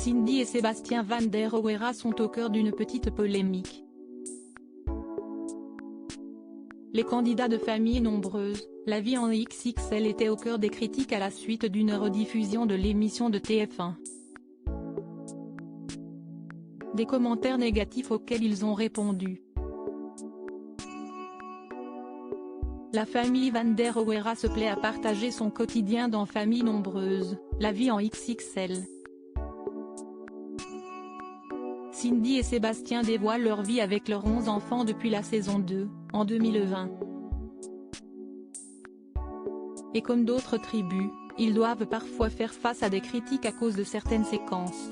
Cindy et Sébastien Van der Roera sont au cœur d'une petite polémique. Les candidats de familles nombreuses, la vie en XXL était au cœur des critiques à la suite d'une rediffusion de l'émission de TF1. Des commentaires négatifs auxquels ils ont répondu. La famille Van der Roera se plaît à partager son quotidien dans Famille nombreuse, la vie en XXL. Cindy et Sébastien dévoilent leur vie avec leurs 11 enfants depuis la saison 2, en 2020. Et comme d'autres tribus, ils doivent parfois faire face à des critiques à cause de certaines séquences.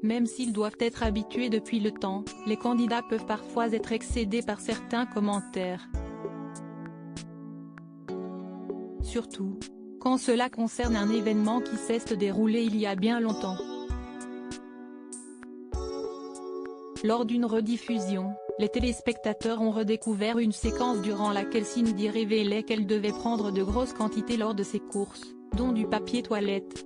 Même s'ils doivent être habitués depuis le temps, les candidats peuvent parfois être excédés par certains commentaires. Surtout, quand cela concerne un événement qui s'est déroulé il y a bien longtemps. Lors d'une rediffusion, les téléspectateurs ont redécouvert une séquence durant laquelle Cindy révélait qu'elle devait prendre de grosses quantités lors de ses courses, dont du papier toilette.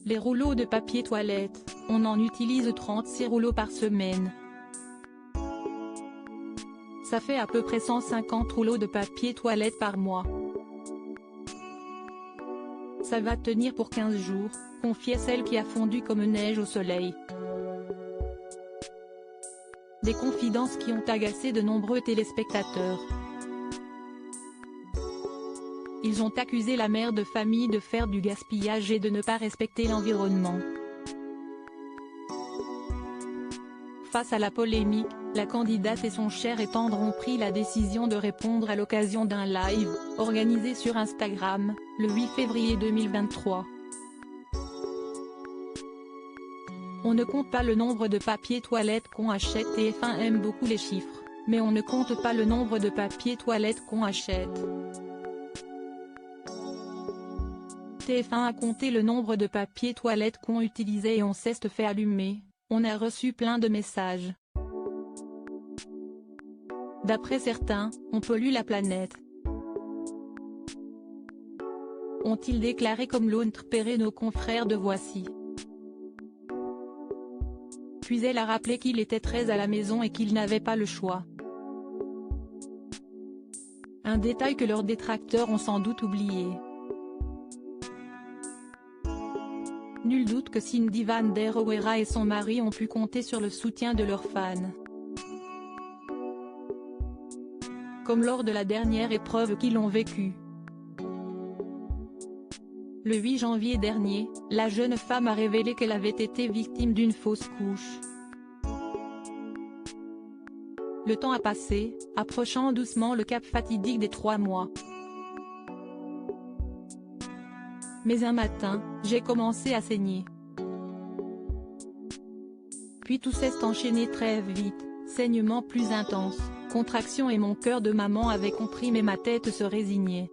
Les rouleaux de papier toilette, on en utilise 36 rouleaux par semaine. Ça fait à peu près 150 rouleaux de papier toilette par mois. Ça va tenir pour 15 jours, confiait celle qui a fondu comme neige au soleil. Des confidences qui ont agacé de nombreux téléspectateurs. Ils ont accusé la mère de famille de faire du gaspillage et de ne pas respecter l'environnement. Face à la polémique, la candidate et son cher et tendre ont pris la décision de répondre à l'occasion d'un live, organisé sur Instagram, le 8 février 2023. On ne compte pas le nombre de papier toilette qu'on achète. TF1 aime beaucoup les chiffres, mais on ne compte pas le nombre de papier toilette qu'on achète. TF1 a compté le nombre de papier toilette qu'on utilisait et on s'est fait allumer, on a reçu plein de messages. D'après certains, on pollue la planète. Ont-ils déclaré comme l'ont-péré nos confrères de Voici. Puis elle a rappelé qu'il était très à la maison et qu'il n'avait pas le choix. Un détail que leurs détracteurs ont sans doute oublié. Nul doute que Cindy Van der Roera et son mari ont pu compter sur le soutien de leurs fans. Comme lors de la dernière épreuve qu'ils ont vécue. Le 8 janvier dernier, la jeune femme a révélé qu'elle avait été victime d'une fausse couche. Le temps a passé, approchant doucement le cap fatidique des 3 mois. Mais un matin, j'ai commencé à saigner. Puis tout s'est enchaîné très vite, saignement plus intense, contraction et mon cœur de maman avait compris mais ma tête se résignait.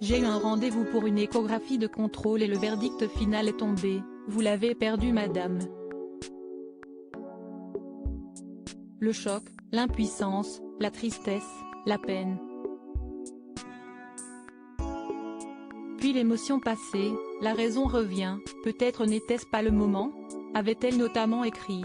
J'ai eu un rendez-vous pour une échographie de contrôle et le verdict final est tombé, vous l'avez perdu madame. Le choc, l'impuissance, la tristesse, la peine. Puis l'émotion passée, la raison revient, peut-être n'était-ce pas le moment, avait-elle notamment écrit.